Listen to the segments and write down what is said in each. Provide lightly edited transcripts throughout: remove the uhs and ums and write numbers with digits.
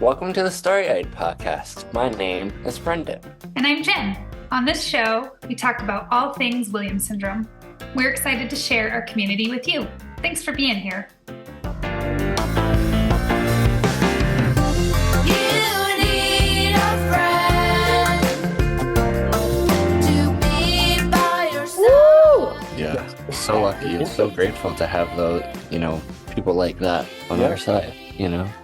Welcome to the Story-Eyed Podcast. My name is Brendan. And I'm Jen. On this show, we talk about all things Williams syndrome. We're excited to share our community with you. Thanks for being here. Yeah, so lucky and so grateful to have those, people like that on our side,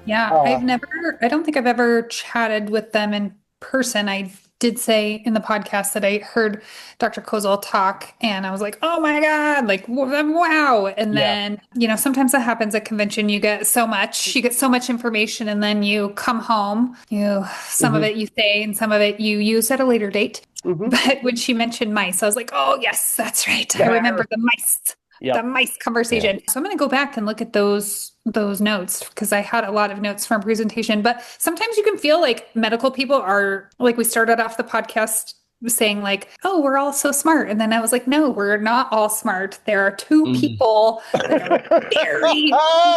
Yeah, I don't think I've ever chatted with them in person. I did say in the podcast that I heard Dr. Kozel talk and I was like, oh my God, like, wow. And then, sometimes that happens at convention. You get so much information and then you come home, some of it you say and some of it you use at a later date. Mm-hmm. But when she mentioned mice, I was like, oh yes, that's right. Yeah. I remember the mice. Yep. The mice conversation. Yeah. So I'm going to go back and look at those notes because I had a lot of notes from presentation. But sometimes you can feel like medical people are like, we started off the podcast saying like, oh, we're all so smart. And then I was like, no, we're not all smart. There are two people that are very,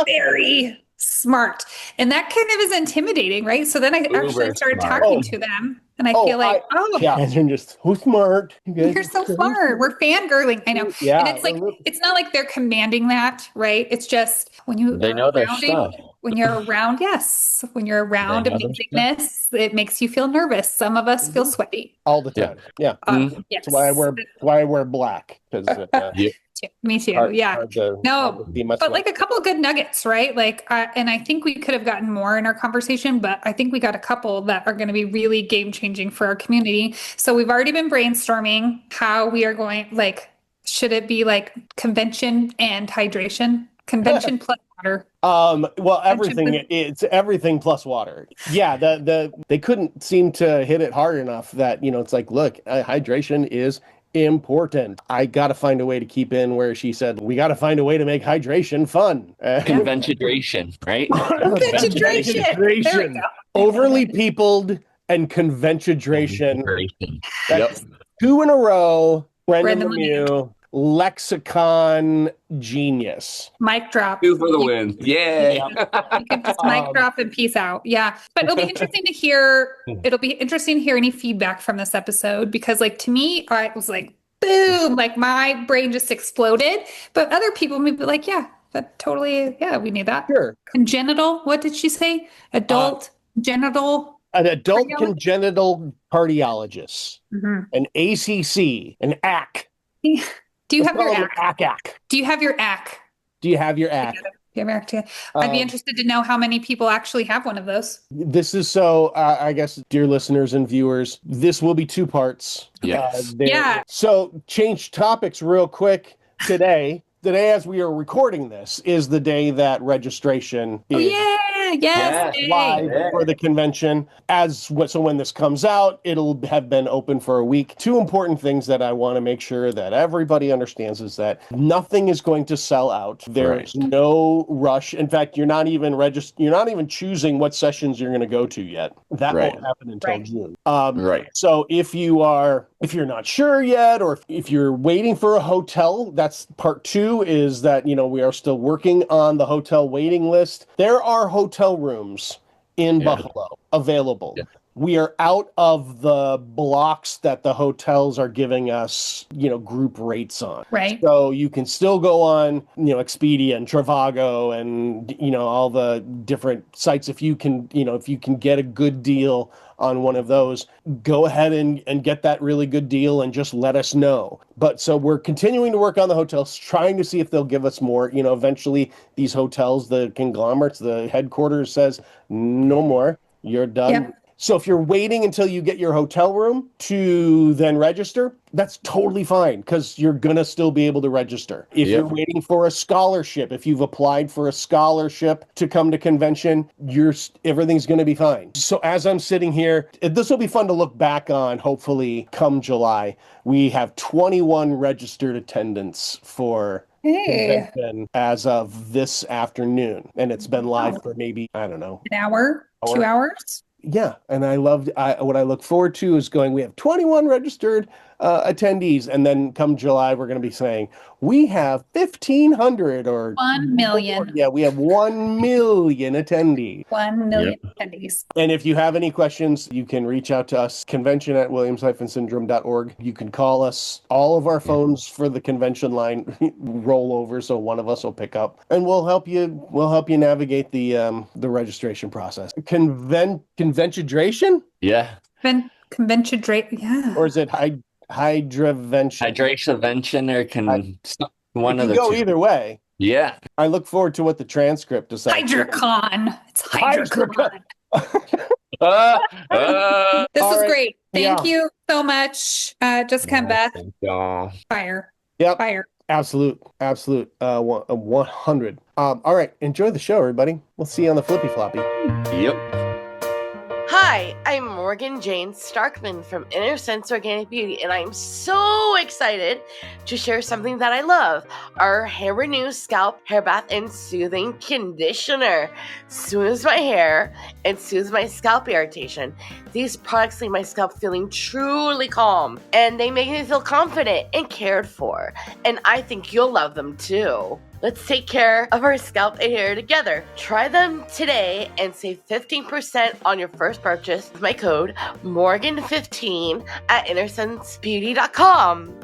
very smart. And that kind of is intimidating, right? So then I actually started talking to them. And I feel like, yeah, you're just so smart. You're so smart. We're fangirling. I know. Yeah. And it's like, it's not like they're commanding that, right? It's just when they know their stuff. When you're around, when you're around amazingness, it makes you feel nervous. Some of us feel sweaty. All the time. Yeah. Yes. That's why I wear black. Me too. But like a couple of good nuggets, right? Like, and I think we could have gotten more in our conversation, but I think we got a couple that are going to be really game changing for our community. So we've already been brainstorming how we are going, like, should it be like convention and hydration? Convention plus water. Well, it's everything plus water. Yeah. They couldn't seem to hit it hard enough that, it's like, look, hydration is important. I got to find a way to keep in where she said, we got to find a way to make hydration fun. Convention, right? Convention. Overly peopled and convention. Yep. 2 in a row. Brendan Lemieux. Lexicon genius. Mic drop. 2 for the win. Yay. You can just mic drop and peace out. Yeah. But it'll be interesting to hear. It'll be interesting to hear any feedback from this episode because, like, to me, I was like, boom, like my brain just exploded. But other people may be like, yeah, that totally, we need that. Sure. Congenital. What did she say? Adult genital. An adult congenital cardiologist. Mm-hmm. An ACC. An AC. Do you have your AC? Do you have your AC? Do you have your AC? I'd be interested to know how many people actually have one of those. This is so, I guess, dear listeners and viewers, this will be 2 parts. Yes. So change topics real quick today. Today, as we are recording this, is the day that registration is live for the convention. So when this comes out, it'll have been open for a week. 2 important things that I want to make sure that everybody understands is that nothing is going to sell out. There's no rush. In fact, you're not even choosing what sessions you're going to go to yet. That won't happen until June. So if you're not sure yet, or if you're waiting for a hotel, that's part 2. Is that, we are still working on the hotel waiting list. There are hotel rooms in Buffalo available. Yeah. We are out of the blocks that the hotels are giving us, group rates on. Right. So you can still go on, Expedia and Trivago and, all the different sites. If you can get a good deal on one of those, go ahead and get that really good deal and just let us know. But so we're continuing to work on the hotels, trying to see if they'll give us more. Eventually these hotels, the conglomerates, the headquarters says, no more, you're done. Yep. So if you're waiting until you get your hotel room to then register, that's totally fine because you're going to still be able to register. If you're waiting for a scholarship, if you've applied for a scholarship to come to convention, everything's going to be fine. So as I'm sitting here, this will be fun to look back on, hopefully, come July. We have 21 registered attendants for convention as of this afternoon. And it's been live for maybe, I don't know. An hour? 2 hours? Yeah, and what I look forward to is we have 21 registered attendees, and then come July, we're going to be saying, we have 1,500 or 1 million. Yeah, we have 1 million attendees. 1 million attendees. And if you have any questions, you can reach out to us, convention@williams-syndrome.org. You can call us. All of our phones for the convention line roll over, so one of us will pick up, and we'll help you navigate the registration process. Convention? Yeah. Convention, yeah. Or is it hydravention? Hydration or one It of can the go two. either way. Yeah. I look forward to what the transcript decides. HydraCon. It's HydraCon. This was great. Thank you so much, Jessica and Beth. Fire. Yep. Fire. Absolute. 100. All right. Enjoy the show, everybody. We'll see you on the flippy floppy. Yep. Hi, I'm Morgan Jane Starkman from Inner Sense Organic Beauty, and I'm so excited to share something that I love, our Hair Renew Scalp Hair Bath and Soothing Conditioner. Soothes my hair and soothes my scalp irritation. These products leave my scalp feeling truly calm, and they make me feel confident and cared for, and I think you'll love them too. Let's take care of our scalp and hair together. Try them today and save 15% on your first purchase with my code Morgan15 at InnerSenseBeauty.com.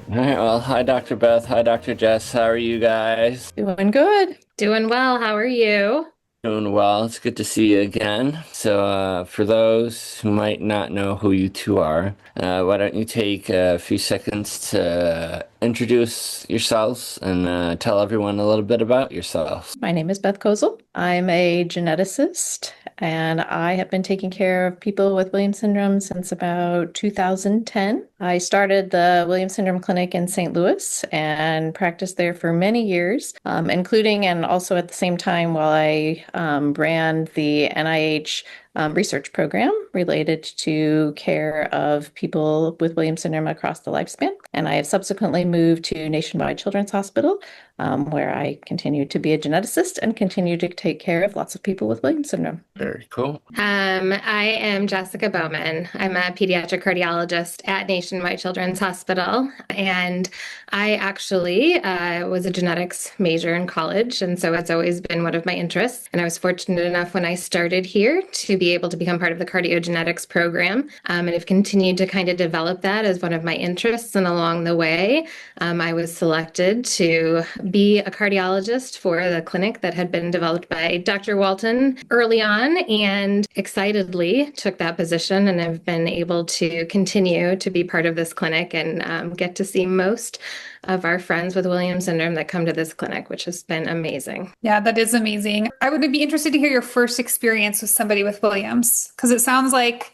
All right. Well, hi, Dr. Beth. Hi, Dr. Jess. How are you guys? Doing good. Doing well. How are you? Doing well. It's good to see you again. So, for those who might not know who you two are, why don't you take a few seconds to introduce yourselves and tell everyone a little bit about yourselves. My name is Beth Kozel. I'm a geneticist, and I have been taking care of people with Williams syndrome since about 2010. I started the Williams Syndrome Clinic in St. Louis and practiced there for many years, including and also at the same time while I ran the NIH research program related to care of people with Williams syndrome across the lifespan. And I have subsequently moved to Nationwide Children's Hospital, where I continue to be a geneticist and continue to take care of lots of people with Williams syndrome. Very cool. I am Jessica Bowman. I'm a pediatric cardiologist at Nationwide Children's Hospital, and I actually was a genetics major in college, and so it's always been one of my interests. And I was fortunate enough when I started here to be able to become part of the cardiogenetics program, and have continued to kind of develop that as one of my interests. And along the way, I was selected to be a cardiologist for the clinic that had been developed by Dr. Walton early on, and excitedly took that position and have been able to continue to be part of this clinic and get to see most of our friends with Williams syndrome that come to this clinic, which has been amazing. Yeah, that is amazing. I would be interested to hear your first experience with somebody with Williams, because it sounds like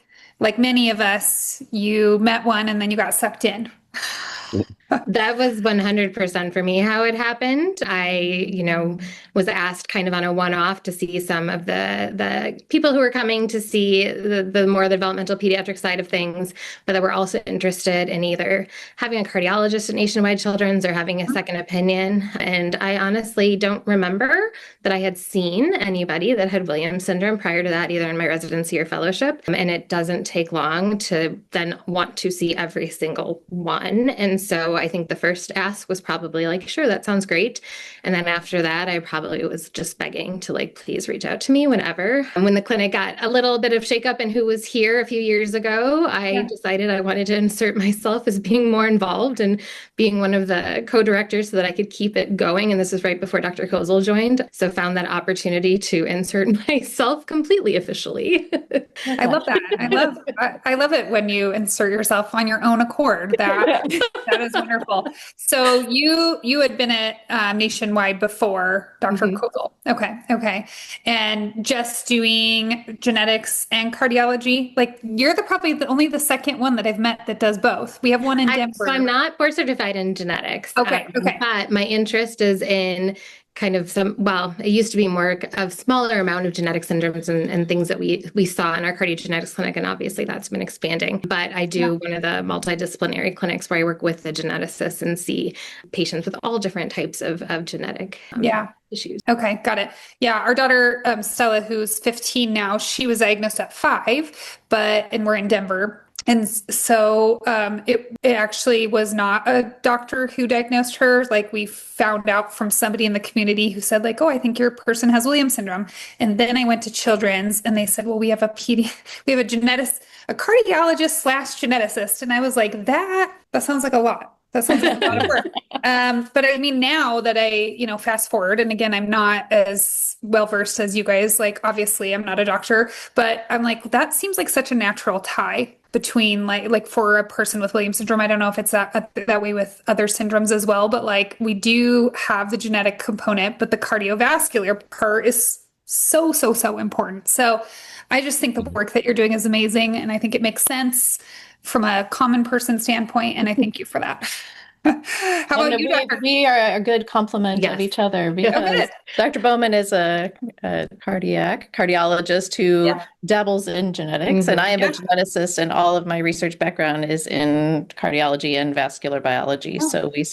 many of us, you met one and then you got sucked in. That was 100% for me how it happened. I, was asked kind of on a one-off to see some of the people who were coming to see the more developmental pediatric side of things, but that were also interested in either having a cardiologist at Nationwide Children's or having a second opinion. And I honestly don't remember that I had seen anybody that had Williams syndrome prior to that, either in my residency or fellowship. And it doesn't take long to then want to see every single one. And so I think the first ask was probably like, sure, that sounds great. And then after that, I probably was just begging to please reach out to me whenever. And when the clinic got a little bit of shakeup in who was here a few years ago, I decided I wanted to insert myself as being more involved and being one of the co-directors so that I could keep it going. And this is right before Dr. Kozel joined. So found that opportunity to insert myself completely officially. I love that. I love it when you insert yourself on your own accord. That is wonderful. So you had been at Nationwide before Dr. Kozel. Okay. And just doing genetics and cardiology. You're probably only the second one that I've met that does both. We have one in Denver. So I'm not board certified in genetics. Okay. But my interest is in kind of it used to be more of smaller amount of genetic syndromes and things that we saw in our cardiogenetics clinic. And obviously that's been expanding. But I do one of the multidisciplinary clinics where I work with the geneticists and see patients with all different types of genetic issues. Okay, got it. Yeah, our daughter, Stella, who's 15 now, she was diagnosed at 5, and we're in Denver. And so it actually was not a doctor who diagnosed her. Like we found out from somebody in the community who said like, oh, I think your person has Williams syndrome. And then I went to Children's and they said, well, we have a geneticist, a cardiologist / geneticist. And I was like, that sounds like a lot. That sounds like a lot of work. But I mean, now that I, fast forward, and again, I'm not as well versed as you guys, like, obviously I'm not a doctor, but I'm like, that seems like such a natural tie between like for a person with Williams syndrome. I don't know if it's that way with other syndromes as well, but like we do have the genetic component, but the cardiovascular part is so important. So I just think the work that you're doing is amazing. And I think it makes sense from a common person standpoint. And I thank you for that. How about you, Dr.? We are a good complement of each other because Dr. Bowman is a cardiologist who dabbles in genetics, and I am a geneticist, and all of my research background is in cardiology and vascular biology. So we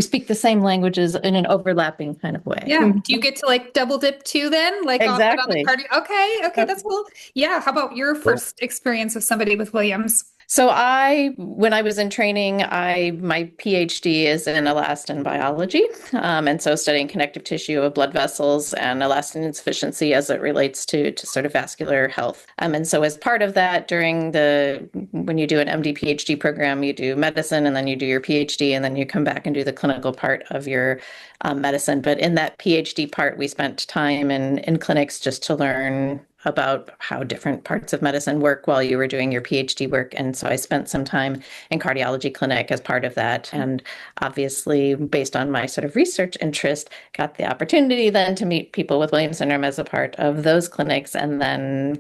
speak the same languages in an overlapping kind of way. Yeah. Do you get to like double dip too then? Like exactly. On the Okay, that's cool. Yeah. How about your first experience with somebody with Williams? So when I was in training, my PhD is in elastin biology, and so studying connective tissue of blood vessels and elastin insufficiency as it relates to sort of vascular health. And so as part of that, when you do an MD PhD program, you do medicine, and then you do your PhD, and then you come back and do the clinical part of your medicine. But in that PhD part, we spent time in clinics just to learn about how different parts of medicine work while you were doing your PhD work. And so I spent some time in cardiology clinic as part of that. And obviously, based on my sort of research interest, got the opportunity then to meet people with Williams syndrome as a part of those clinics. And then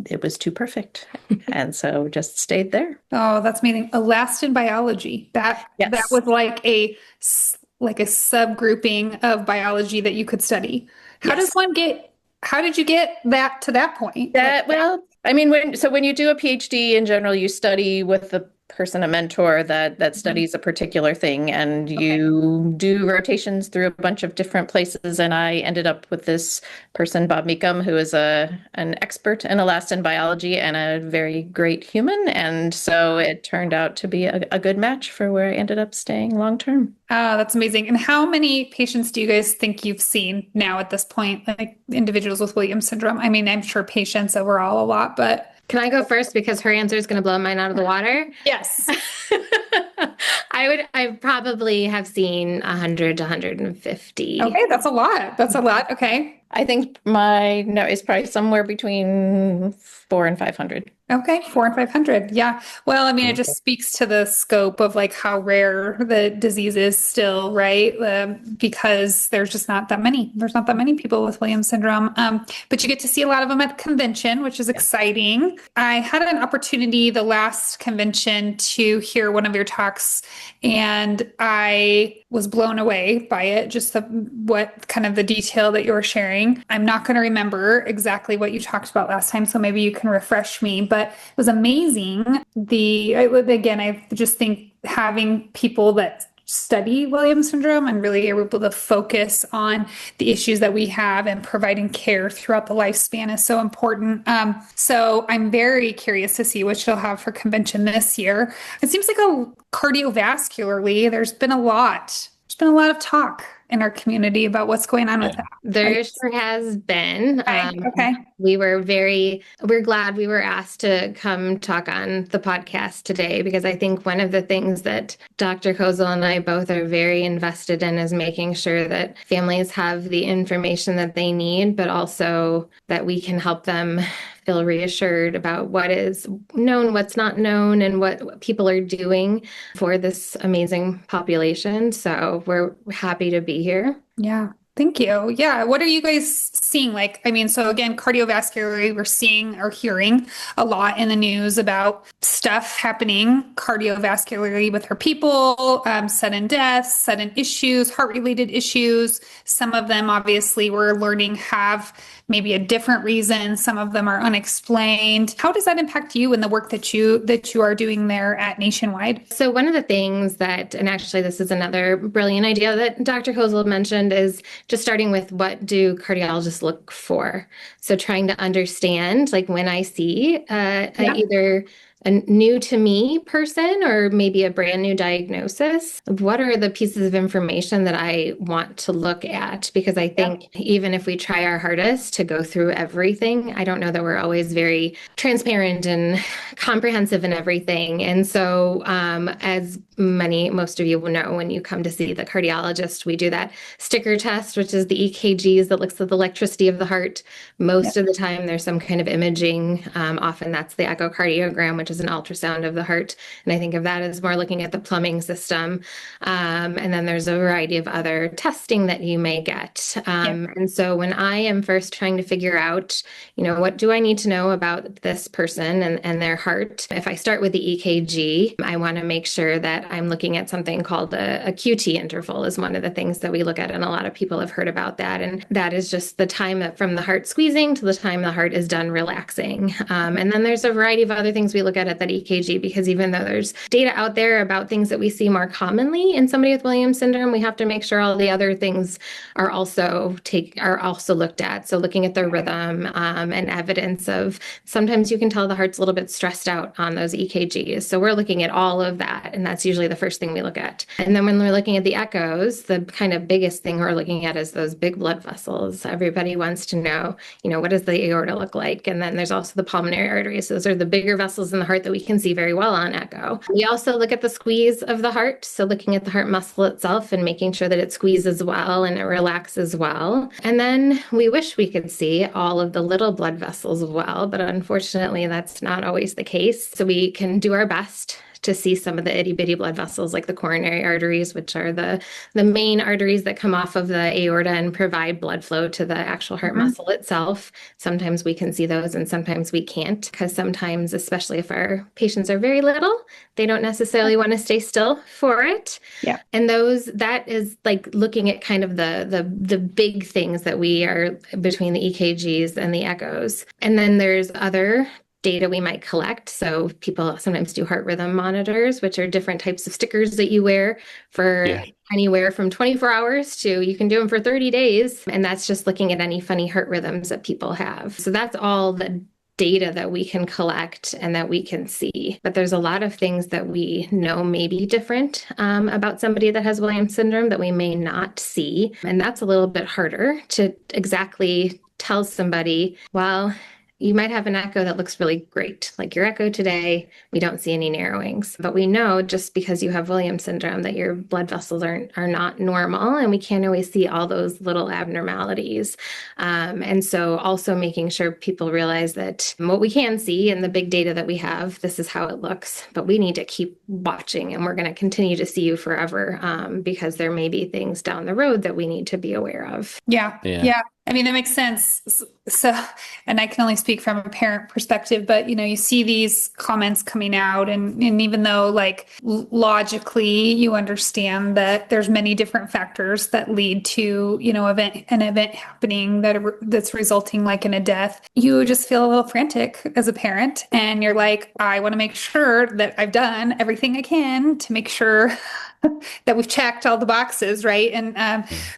it was too perfect. And so just stayed there. Oh, that's amazing. Elastin biology. That was like a subgrouping of biology that you could study. How did you get that to that point? When you do a PhD in general, you study with the person, a mentor that studies a particular thing, and you do rotations through a bunch of different places. And I ended up with this person, Bob Meekum, who is an expert in elastin biology and a very great human. And so it turned out to be a good match for where I ended up staying long term. Oh, that's amazing. And how many patients do you guys think you've seen now at this point, like individuals with Williams syndrome? I mean, I'm sure patients overall a lot, but... Can I go first because her answer is going to blow mine out of the water? Yes. I probably have seen 100 to 150. Okay, that's a lot. Okay. I think my note is probably somewhere between 400 and 500. Okay, 400 and 500. Yeah. Well, I mean, it just speaks to the scope of like how rare the disease is still, right? Because there's just not that many. There's not that many people with Williams syndrome. But you get to see a lot of them at convention, which is exciting. I had an opportunity the last convention to hear one of your talks, and I was blown away by it. Just what kind of the detail that you were sharing. I'm not going to remember exactly what you talked about last time, so maybe you can refresh me. But it was amazing. I just think having people that study Williams syndrome and really are able to focus on the issues that we have and providing care throughout the lifespan is so important. So I'm very curious to see what you'll have for convention this year. It seems like cardiovascularly, there's been a lot of talk in our community about what's going on with that. There sure has been. Okay. We're glad we were asked to come talk on the podcast today, because I think one of the things that Dr. Kozel and I both are very invested in is making sure that families have the information that they need, but also that we can help them feel reassured about what is known, what's not known, and what people are doing for this amazing population. So we're happy to be here. Yeah. Thank you. Yeah. What are you guys seeing? So again, cardiovascularly, we're seeing or hearing a lot in the news about stuff happening cardiovascularly with our people, sudden deaths, sudden issues, heart-related issues. Some of them, obviously, we're learning have maybe a different reason. Some of them are unexplained. How does that impact you in the work that you are doing there at Nationwide? So one of the things and actually this is another brilliant idea that Dr. Kozel mentioned, is just starting with what do cardiologists look for? So trying to understand, like when I see either a new to me person or maybe a brand new diagnosis, what are the pieces of information that I want to look at? Because I think even if we try our hardest to go through everything, I don't know that we're always very transparent and comprehensive in everything. And so, as most of you will know, when you come to see the cardiologist, we do that sticker test, which is the EKGs that looks at the electricity of the heart. Most of the time, there's some kind of imaging. Often that's the echocardiogram, which is an ultrasound of the heart. And I think of that as more looking at the plumbing system. And then there's a variety of other testing that you may get. And so when I am first trying to figure out, what do I need to know about this person and their heart? If I start with the EKG, I want to make sure that I'm looking at something called a QT interval is one of the things that we look at. And a lot of people have heard about that. And that is just the time that from the heart squeezing to the time the heart is done relaxing. And then there's a variety of other things we look at that EKG, because even though there's data out there about things that we see more commonly in somebody with Williams syndrome, we have to make sure all the other things are also looked at. So looking at their rhythm and evidence of sometimes you can tell the heart's a little bit stressed out on those EKGs. So we're looking at all of that. And that's usually the first thing we look at. And then when we're looking at the echoes, the kind of biggest thing we're looking at is those big blood vessels. Everybody wants to know, what does the aorta look like? And then there's also the pulmonary arteries. Those are the bigger vessels in the heart that we can see very well on echo. We also look at the squeeze of the heart. So looking at the heart muscle itself and making sure that it squeezes well and it relaxes well. And then we wish we could see all of the little blood vessels well, but unfortunately that's not always the case. So we can do our best to see some of the itty bitty blood vessels like the coronary arteries, which are the main arteries that come off of the aorta and provide blood flow to the actual heart muscle itself. Sometimes we can see those and sometimes we can't, because sometimes, especially if our patients are very little, they don't necessarily want to stay still for it. Yeah. And that is like looking at kind of the big things that we are between the EKGs and the echoes. And then there's other data we might collect. So people sometimes do heart rhythm monitors, which are different types of stickers that you wear for anywhere from 24 hours to you can do them for 30 days. And that's just looking at any funny heart rhythms that people have. So that's all the data that we can collect and that we can see. But there's a lot of things that we know may be different about somebody that has Williams syndrome that we may not see. And that's a little bit harder to exactly tell somebody, well, you might have an echo that looks really great. Like your echo today, we don't see any narrowings. But we know just because you have Williams syndrome that your blood vessels are not normal, and we can't always see all those little abnormalities. And so also making sure people realize that what we can see in the big data that we have, this is how it looks. But we need to keep watching, and we're going to continue to see you forever because there may be things down the road that we need to be aware of. Yeah. I mean, that makes sense. So, and I can only speak from a parent perspective, but you see these comments coming out, and even though like logically you understand that there's many different factors that lead to, an event happening that's resulting like in a death, you just feel a little frantic as a parent, and you're like, I want to make sure that I've done everything I can to make sure that we've checked all the boxes, right? And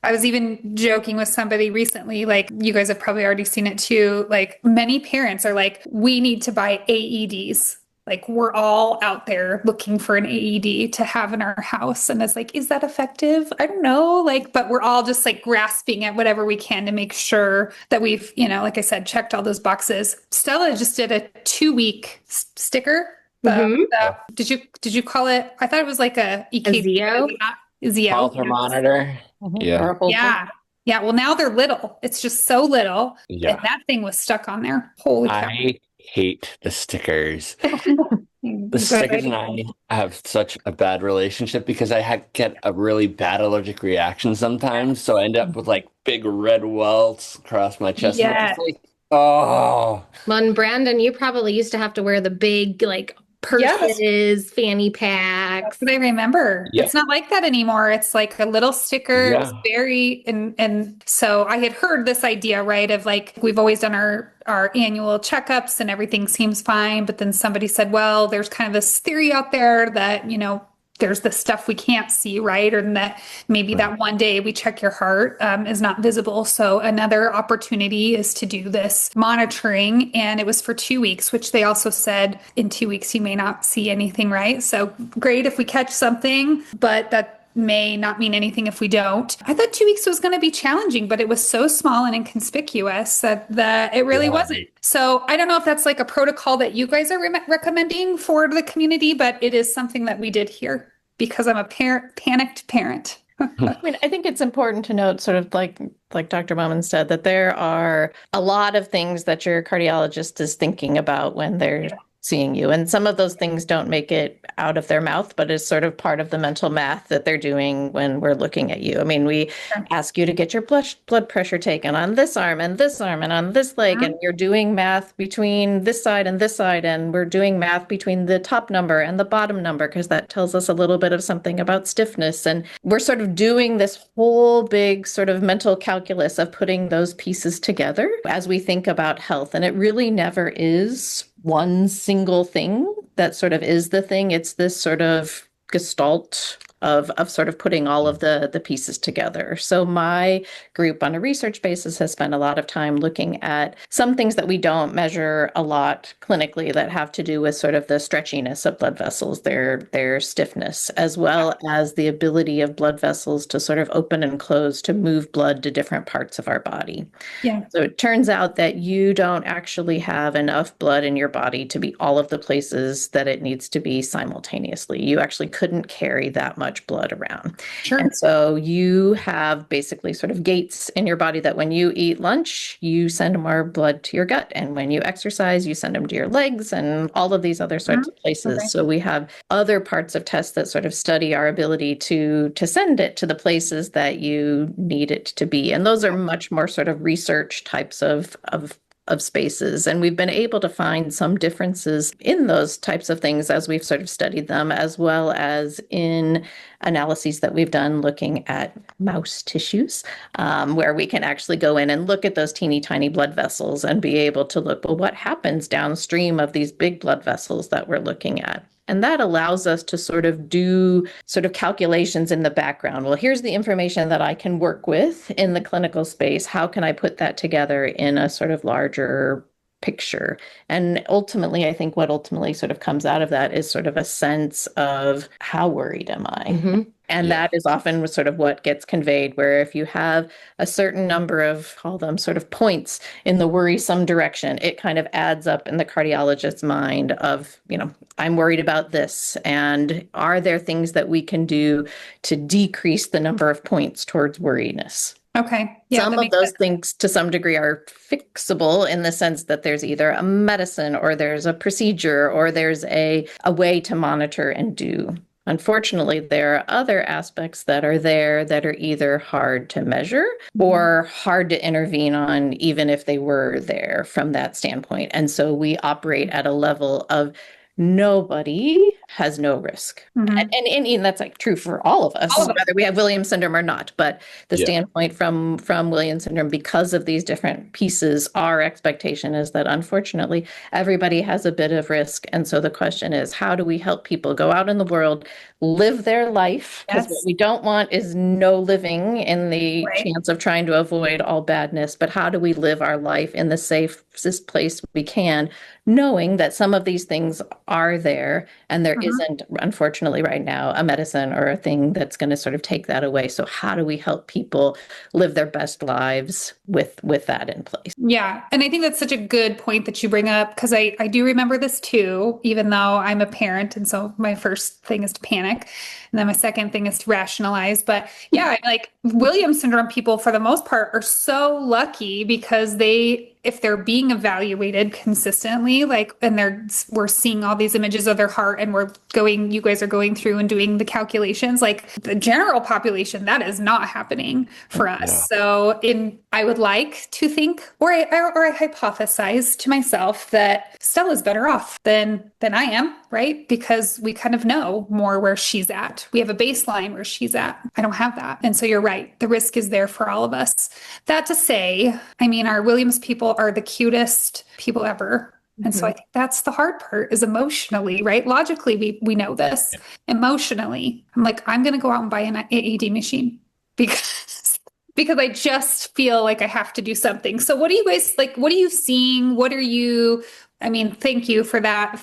I was even joking with somebody recently, like you guys have probably already seen it too, like many parents are like, we need to buy AEDs. Like we're all out there looking for an AED to have in our house. And it's like, is that effective? I don't know. But we're all just like grasping at whatever we can to make sure that we've, like I said, checked all those boxes. Stella just did a 2-week sticker. Did you call it? I thought it was like a EKG. Zeo. Pulse monitor. Yeah. Yeah. Well, now they're little. It's just so little. Yeah. And that thing was stuck on there. Holy cow. I hate the stickers. The stickers and I have such a bad relationship because I get a really bad allergic reaction sometimes. So I end up with like big red welts across my chest. Yeah. Oh. Well, and Brandon, you probably used to have to wear the big like purses, fanny packs. That's what I remember. Yeah. It's not like that anymore. It's like a little sticker. Yeah. It was very, and so I had heard this idea, right, of like, we've always done our annual checkups and everything seems fine. But then somebody said, well, there's kind of this theory out there that, there's the stuff we can't see, right? Or that maybe that one day we check your heart is not visible. So another opportunity is to do this monitoring. And it was for 2 weeks, which they also said in 2 weeks you may not see anything, right? So great if we catch something, but that may not mean anything if we don't. I thought 2 weeks was going to be challenging, but it was so small and inconspicuous that it really wasn't. So I don't know if that's like a protocol that you guys are recommending for the community, but it is something that we did here because I'm a panicked parent. I mean, I think it's important to note, sort of like Dr. Bowman said, that there are a lot of things that your cardiologist is thinking about when they're seeing you. And some of those things don't make it out of their mouth, but is sort of part of the mental math that they're doing when we're looking at you. I mean, we ask you to get your blood pressure taken on this arm and this arm and on this leg, and you're doing math between this side, and we're doing math between the top number and the bottom number, because that tells us a little bit of something about stiffness. And we're sort of doing this whole big sort of mental calculus of putting those pieces together as we think about health. And it really never is one single thing that sort of is the thing. It's this sort of gestalt of sort of putting all of the pieces together. So my group on a research basis has spent a lot of time looking at some things that we don't measure a lot clinically that have to do with sort of the stretchiness of blood vessels, their stiffness, as well as the ability of blood vessels to sort of open and close to move blood to different parts of our body. Yeah. So it turns out that you don't actually have enough blood in your body to be all of the places that it needs to be simultaneously. You actually couldn't carry that much blood around. Sure. And so you have basically sort of gates in your body that when you eat lunch, you send more blood to your gut. And when you exercise, you send them to your legs and all of these other sorts of places. Okay. So we have other parts of tests that sort of study our ability to send it to the places that you need it to be. And those are much more sort of research types of spaces. And we've been able to find some differences in those types of things as we've sort of studied them, as well as in analyses that we've done looking at mouse tissues, where we can actually go in and look at those teeny tiny blood vessels and be able to look, well, what happens downstream of these big blood vessels that we're looking at? And that allows us to sort of do sort of calculations in the background. Well, here's the information that I can work with in the clinical space. How can I put that together in a sort of larger picture? And ultimately, I think what ultimately sort of comes out of that is sort of a sense of how worried am I? Mm-hmm. And that is often sort of what gets conveyed, where if you have a certain number of, call them sort of points in the worrisome direction, it kind of adds up in the cardiologist's mind of, I'm worried about this. And are there things that we can do to decrease the number of points towards worriness? Okay. Yeah, some of those things to some degree are fixable in the sense that there's either a medicine or there's a procedure or there's a way to monitor and do. Unfortunately, there are other aspects that are there that are either hard to measure or hard to intervene on, even if they were there from that standpoint. And so we operate at a level of nobody has no risk. Mm-hmm. And that's like true for all of us, whether we have Williams syndrome or not. But the standpoint from Williams syndrome, because of these different pieces, our expectation is that unfortunately everybody has a bit of risk. And so the question is, how do we help people go out in the world, live their life? Because what we don't want is no living in the chance of trying to avoid all badness. But how do we live our life in the safest place we can, knowing that some of these things are there and there isn't, unfortunately, right now, a medicine or a thing that's going to sort of take that away. So how do we help people live their best lives with that in place? Yeah. And I think that's such a good point that you bring up, because I do remember this too, even though I'm a parent. And so my first thing is to panic. And then my second thing is to rationalize. But yeah, like Williams syndrome people, for the most part, are so lucky because if they're being evaluated consistently, we're seeing all these images of their heart and you guys are going through and doing the calculations, like the general population, that is not happening for us. Yeah. So I would like to think, or I hypothesize to myself that Stella's better off than I am, right? Because we kind of know more where she's at. We have a baseline where she's at. I don't have that. And so you're right. The risk is there for all of us. That to say, I mean, our Williams people are the cutest people ever. And so I think that's the hard part is emotionally, right? Logically, we know this. Emotionally, I'm like, I'm going to go out and buy an AED machine because I just feel like I have to do something. So what are you guys like? What are you seeing? What are you, I mean, thank you for that,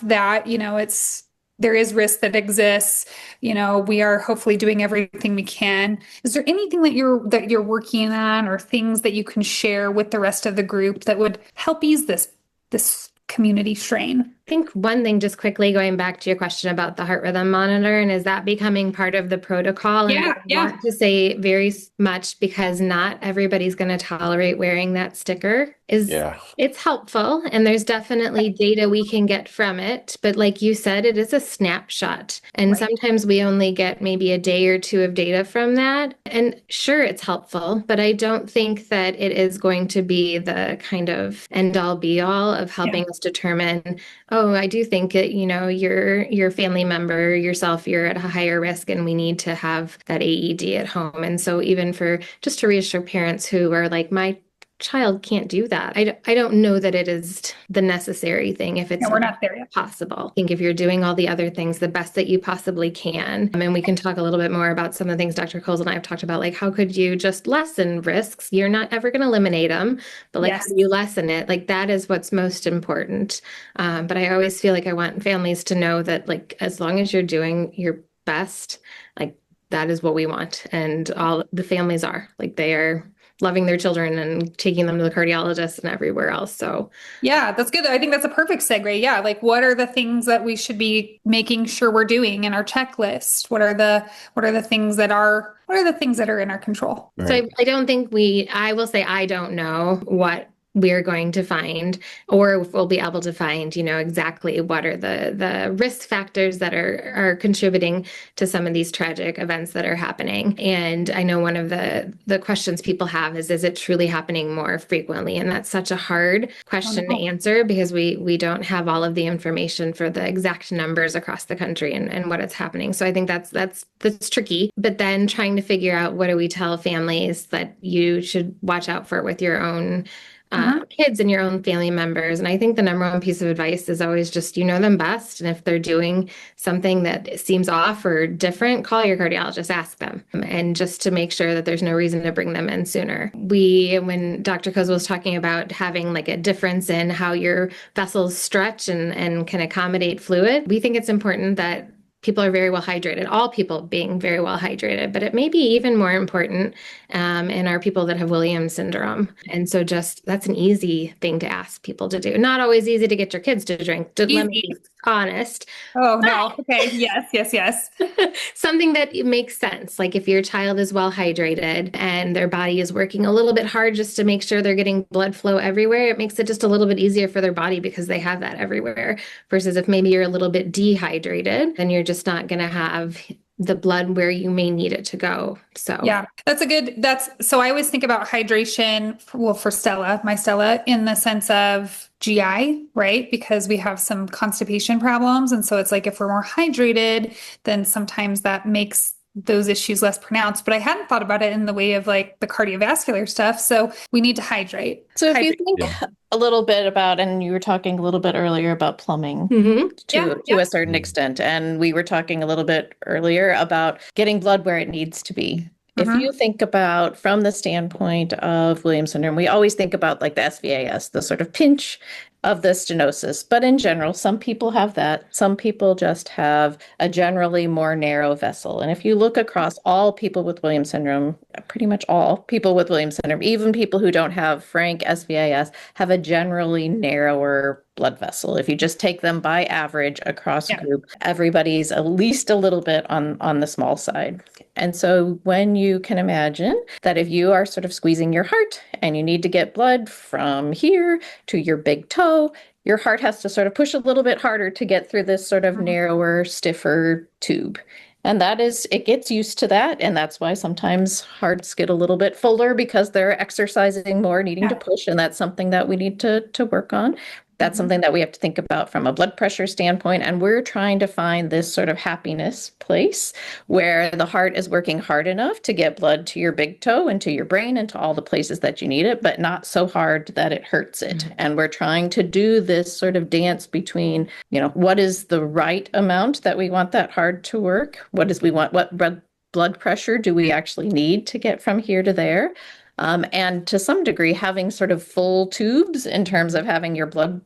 there is risk that exists. We are hopefully doing everything we can. Is there anything that you're working on or things that you can share with the rest of the group that would help ease this community strain? I think one thing, just quickly going back to your question about the heart rhythm monitor, and is that becoming part of the protocol? And I want to say very much, because not everybody's going to tolerate wearing that sticker. It's helpful, and there's definitely data we can get from it. But like you said, it is a snapshot, and sometimes we only get maybe a day or two of data from that. And sure, it's helpful, but I don't think that it is going to be the kind of end all be all of helping us determine, oh, I do think that, your family member, yourself, you're at a higher risk and we need to have that AED at home. And so even just to reassure parents who are like, my child can't do that. I don't know that it is the necessary thing if it's we're not there yet. Possible. I think if you're doing all the other things the best that you possibly can, and we can talk a little bit more about some of the things Dr. Kozel and I have talked about, like how could you just lessen risks? You're not ever going to eliminate them, but like how do you lessen it? Like that is what's most important. But I always feel like I want families to know that like as long as you're doing your best, like that is what we want. And all the families are like they are loving their children and taking them to the cardiologist and everywhere else. So yeah, that's good. I think that's a perfect segue. Yeah. Like what are the things that we should be making sure we're doing in our checklist? What are the things that are in our control? Right. So I don't think I will say, I don't know what we're going to find, or if we'll be able to find, exactly what are the risk factors that are contributing to some of these tragic events that are happening. And I know one of the questions people have is it truly happening more frequently? And that's such a hard question to answer because we don't have all of the information for the exact numbers across the country and what it's happening. So I think that's tricky. But then trying to figure out, what do we tell families that you should watch out for with your own kids and your own family members. And I think the number one piece of advice is always just, them best. And if they're doing something that seems off or different, call your cardiologist, ask them, and just to make sure that there's no reason to bring them in sooner. When Dr. Kozel was talking about having like a difference in how your vessels stretch and can accommodate fluid, we think it's important that people are very well hydrated, all people being very well hydrated, but it may be even more important in our people that have Williams syndrome. And so that's an easy thing to ask people to do. Not always easy to get your kids to drink. Let me be honest. Oh, no. Okay. Yes. Something that makes sense. Like if your child is well hydrated and their body is working a little bit hard just to make sure they're getting blood flow everywhere, it makes it just a little bit easier for their body because they have that everywhere. Versus if maybe you're a little bit dehydrated, then you're just not going to have the blood where you may need it to go. So yeah, so I always think about hydration for my Stella in the sense of GI, right? Because we have some constipation problems. And so it's like, if we're more hydrated, then sometimes that makes those issues less pronounced. But I hadn't thought about it in the way of like the cardiovascular stuff. So we need to hydrate. So if you think a little bit about, and you were talking a little bit earlier about plumbing to a certain extent, and we were talking a little bit earlier about getting blood where it needs to be. If you think about from the standpoint of Williams syndrome, we always think about like the SVAS, the sort of pinch of the stenosis. But in general, some people have that. Some people just have a generally more narrow vessel. And if you look across all people with Williams syndrome, pretty much all people with Williams syndrome, even people who don't have frank SVAS, have a generally narrower blood vessel. If you just take them by average across a group, everybody's at least a little bit on the small side. And so when you can imagine that if you are sort of squeezing your heart and you need to get blood from here to your big toe, your heart has to sort of push a little bit harder to get through this sort of narrower, stiffer tube. And it gets used to that. And that's why sometimes hearts get a little bit fuller because they're exercising more, needing to push. And that's something that we need to work on. That's something that we have to think about from a blood pressure standpoint. And we're trying to find this sort of happiness place where the heart is working hard enough to get blood to your big toe and to your brain and to all the places that you need it, but not so hard that it hurts it. And we're trying to do this sort of dance between, what is the right amount that we want that heart to work? What blood pressure do we actually need to get from here to there? And to some degree, having sort of full tubes in terms of having your blood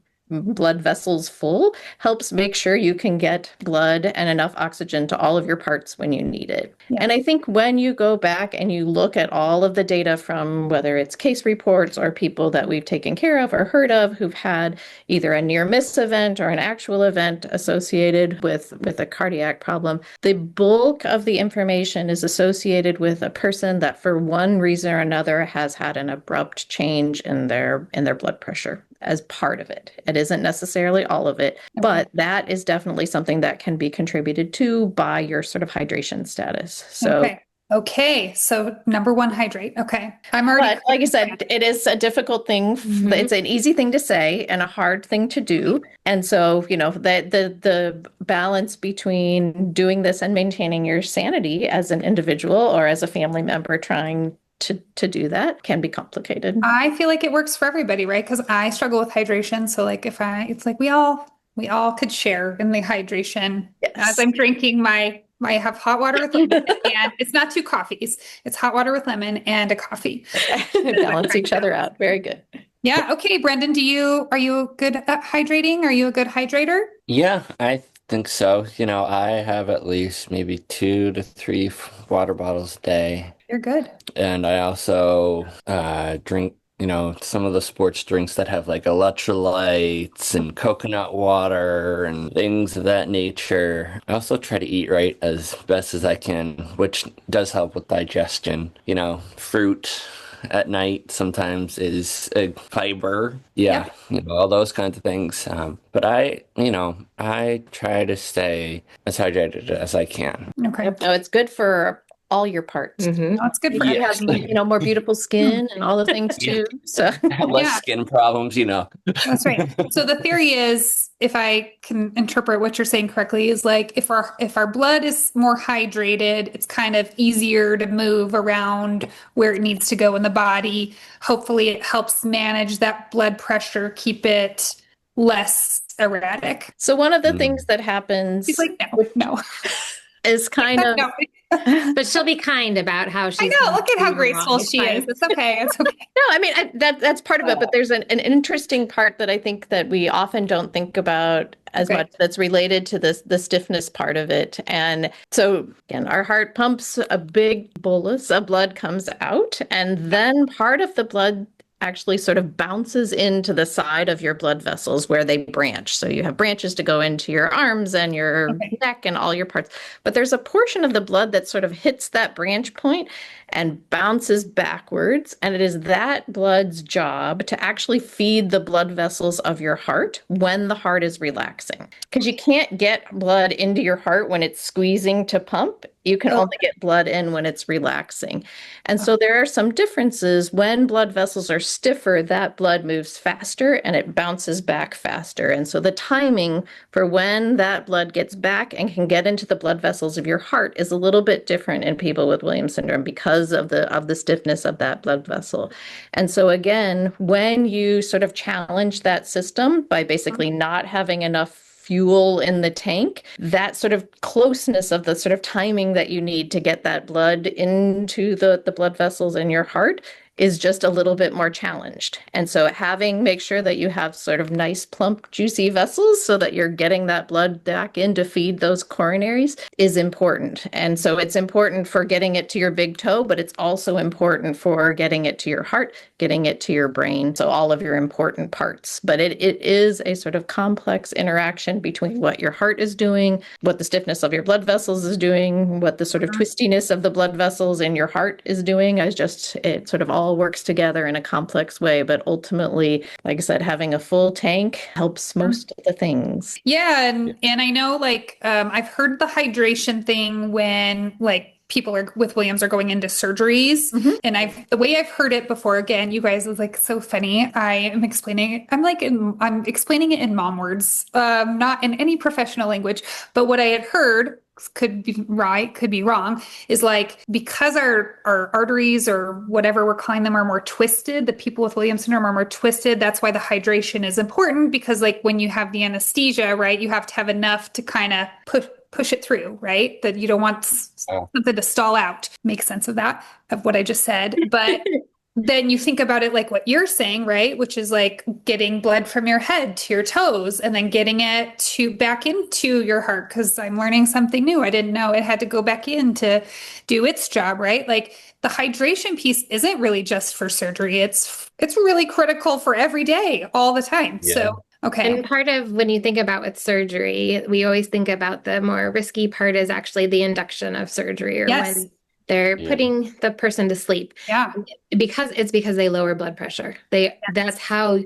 vessels full helps make sure you can get blood and enough oxygen to all of your parts when you need it. Yeah. And I think when you go back and you look at all of the data from whether it's case reports or people that we've taken care of or heard of who've had either a near miss event or an actual event associated with a cardiac problem, the bulk of the information is associated with a person that for one reason or another has had an abrupt change in their blood pressure as part of it. It isn't necessarily all of it, but that is definitely something that can be contributed to by your sort of hydration status. So Okay. So number one, hydrate. Okay. But like I said, it is a difficult thing. Mm-hmm. It's an easy thing to say and a hard thing to do. And so, the balance between doing this and maintaining your sanity as an individual or as a family member trying to do that can be complicated. I feel like it works for everybody, right? Because I struggle with hydration. So it's like we all could share in the hydration. Yes. As I'm drinking I have hot water with lemon and it's not 2 coffees. It's hot water with lemon and a coffee. Balance each other out. Very good. Yeah. Okay. Brendan, are you good at hydrating? Are you a good hydrator? Yeah, I think so. I have at least maybe 2 to 3 water bottles a day. You're good. And I also drink, some of the sports drinks that have like electrolytes and coconut water and things of that nature. I also try to eat right as best as I can, which does help with digestion. Fruit at night sometimes is a fiber. Yeah. All those kinds of things. But I try to stay as hydrated as I can. Okay. No, it's good for all your parts. Mm-hmm. No, it's good for you have more beautiful skin and all the things too. So less skin problems, That's right. So the theory is, if I can interpret what you're saying correctly, is like if our blood is more hydrated, it's kind of easier to move around where it needs to go in the body. Hopefully it helps manage that blood pressure, keep it less erratic. So one of the things that happens She's like, no. is kind of but she'll be kind about how she's. I know. Look at how graceful she is. It's okay. It's okay. No, I mean that's part of it. But there's an interesting part that I think that we often don't think about as much. That's related to the stiffness part of it. And so again, our heart pumps a big bolus of blood comes out, and then part of the blood actually sort of bounces into the side of your blood vessels where they branch. So you have branches to go into your arms and your neck and all your parts. But there's a portion of the blood that sort of hits that branch point and bounces backwards. And it is that blood's job to actually feed the blood vessels of your heart when the heart is relaxing. Because you can't get blood into your heart when it's squeezing to pump. You can only get blood in when it's relaxing. And so there are some differences. When blood vessels are stiffer, that blood moves faster and it bounces back faster. And so the timing for when that blood gets back and can get into the blood vessels of your heart is a little bit different in people with Williams syndrome because of the stiffness of that blood vessel. And so again, when you sort of challenge that system by basically not having enough fuel in the tank, that sort of closeness of the sort of timing that you need to get that blood into the blood vessels in your heart is just a little bit more challenged. And so make sure that you have sort of nice, plump, juicy vessels so that you're getting that blood back in to feed those coronaries is important. And so it's important for getting it to your big toe, but it's also important for getting it to your heart, getting it to your brain. So all of your important parts. But it is a sort of complex interaction between what your heart is doing, what the stiffness of your blood vessels is doing, what the sort of twistiness of the blood vessels in your heart is doing. It sort of all works together in a complex way, but ultimately, like I said, having a full tank helps most of the things. Yeah, and I know I've heard the hydration thing when people with Williams are going into surgeries. And the way I've heard it before, again, you guys is like so funny. I'm explaining it in mom words, not in any professional language, but what I had heard, could be right, could be wrong, is like, because our arteries or whatever we're calling them are more twisted, the people with Williams syndrome are more twisted. That's why the hydration is important, because like when you have the anesthesia, right, you have to have enough to kind of push it through, right? That you don't want something to stall out. Makes sense of what I just said. But then you think about it like what you're saying, right? Which is like getting blood from your head to your toes and then getting it back into your heart. Because I'm learning something new. I didn't know it had to go back in to do its job, right? Like the hydration piece isn't really just for surgery. It's really critical for every day, all the time. Yeah. So okay. And part of when you think about with surgery, we always think about the more risky part is actually the induction of surgery, or when they're putting the person to sleep. Yeah. Because they lower blood pressure. That's how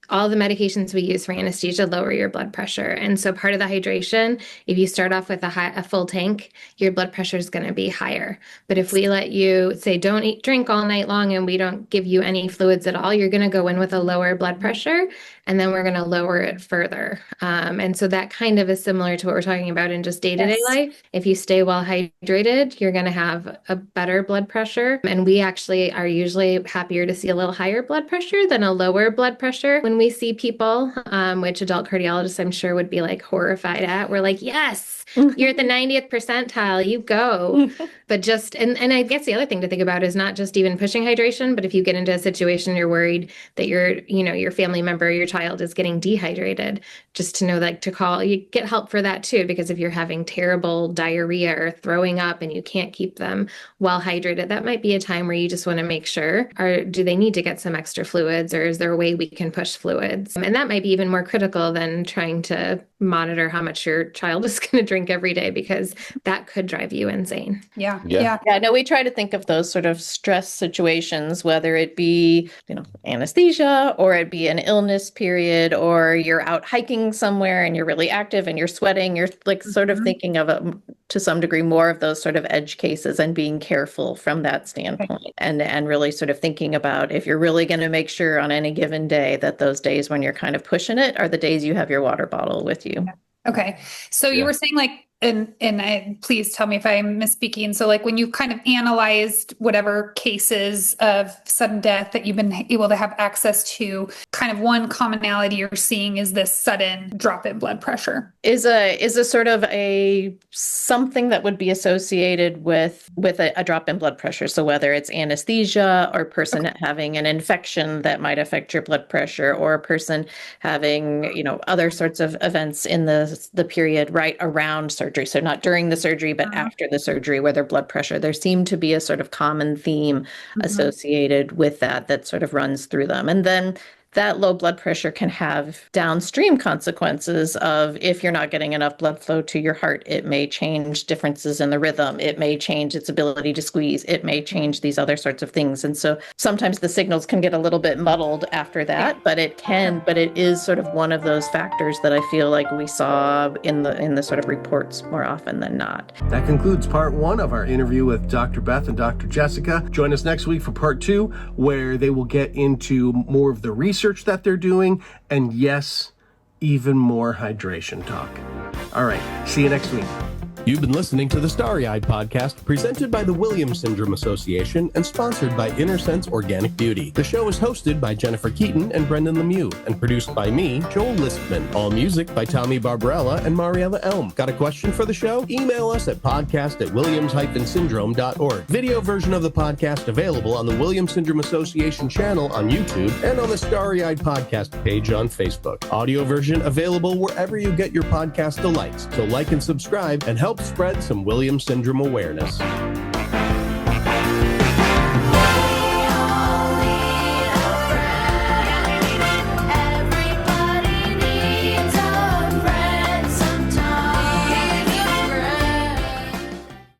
all the medications we use for anesthesia lower your blood pressure. And so part of the hydration, if you start off with a full tank, your blood pressure is going to be higher. But if we let you say, don't drink all night long, and we don't give you any fluids at all, you're going to go in with a lower blood pressure, and then we're going to lower it further. And so that kind of is similar to what we're talking about in just day-to-day life. If you stay well hydrated, you're going to have a better blood pressure. And we actually are usually happier to see a little higher blood pressure than a lower blood pressure when we see people, which adult cardiologists, I'm sure, would be like horrified at. We're like, yes, you're at the 90th percentile, you go. But and I guess the other thing to think about is not just even pushing hydration, but if you get into a situation, you're worried that your family member, your child is getting dehydrated, just to know, like, you get help for that too. Because if you're having terrible diarrhea or throwing up and you can't keep them well hydrated, that might be a time where you just want to make sure, do they need to get some extra fluids, or is there a way we can push fluids? And that might be even more critical than trying to monitor how much your child is going to drink every day, because that could drive you insane. Yeah. No, we try to think of those sort of stress situations, whether it be, anesthesia, or it be an illness period, or you're out hiking somewhere and you're really active and you're sweating. You're like sort of thinking of it to some degree more of those sort of edge cases and being careful from that standpoint, and really sort of thinking about, if you're really going to make sure on any given day that those days when you're kind of pushing it are the days you have your water bottle with you. Okay. So you were saying, like, and please tell me if I'm misspeaking. So like when you kind of analyzed whatever cases of sudden death that you've been able to have access to, kind of one commonality you're seeing is this sudden drop in blood pressure. Is a sort of something that would be associated with a drop in blood pressure. So whether it's anesthesia, or a person having an infection that might affect your blood pressure, or a person having, other sorts of events in the period right around surgery. So not during the surgery, but after the surgery, where their blood pressure, there seemed to be a sort of common theme associated with that sort of runs through them. And then that low blood pressure can have downstream consequences of, if you're not getting enough blood flow to your heart, it may change differences in the rhythm. It may change its ability to squeeze. It may change these other sorts of things. And so sometimes the signals can get a little bit muddled after that, but it is sort of one of those factors that I feel like we saw in the sort of reports more often than not. That concludes part 1 of our interview with Dr. Beth and Dr. Jessica. Join us next week for part 2, where they will get into more of the research that they're doing, and yes, even more hydration talk. All right, see you next week. You've been listening to the Starry-Eyed Podcast, presented by the Williams Syndrome Association and sponsored by InnerSense Organic Beauty. The show is hosted by Jennifer Keaton and Brendan Lemieux and produced by me, Joel Lispman. All music by Tommy Barbarella and Mariella Elm. Got a question for the show? Email us at podcast@williams-syndrome.org. Video version of the podcast available on the Williams Syndrome Association channel on YouTube and on the Starry-Eyed Podcast page on Facebook. Audio version available wherever you get your podcast delights. So like and subscribe and help spread some Williams Syndrome awareness.